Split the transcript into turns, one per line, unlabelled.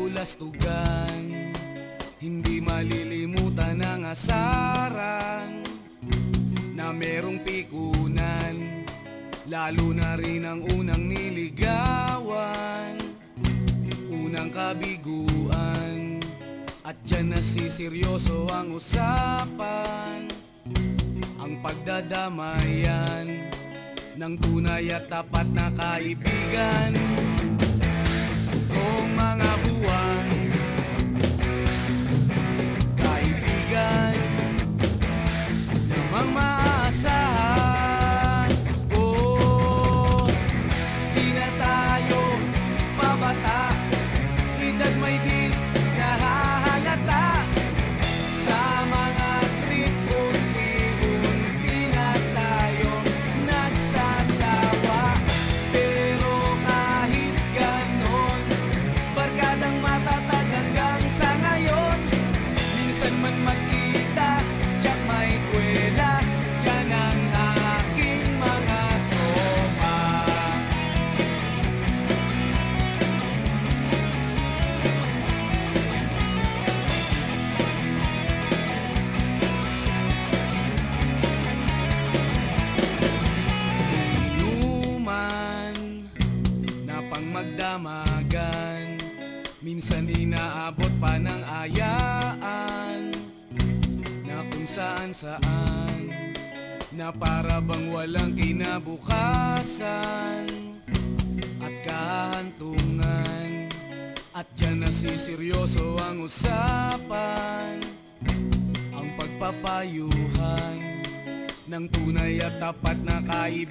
kabulastugan, hindi malilimutan ang asaran na merong pikunan, lalo na rin ang unang niligawan, unang kabiguan. At dyan nasiseryoso ang usapan, ang pagdadamayan ng tunay at tapat na kaibigan. Kung mga buwan, kaibigan namang maaasahan. Oh, di na tayo pabata, edad may di nahahalata. Sa mga trip, unti-unti na tayong nagsasawa. Pero kahit ganon, barkadang matatag hanggang sa ngayon. Minsan man magkita, tsak may kwela, yan ang aking mga tropa. Inuman na pang magdamagan, minsan inaabot pa ng ayaan, na kung saan-saan, na para bang walang kinabukasan at kahantungan. At dyan nasiseryoso ang usapan, ang pagpapayuhan ng tunay at tapat na kaibigan.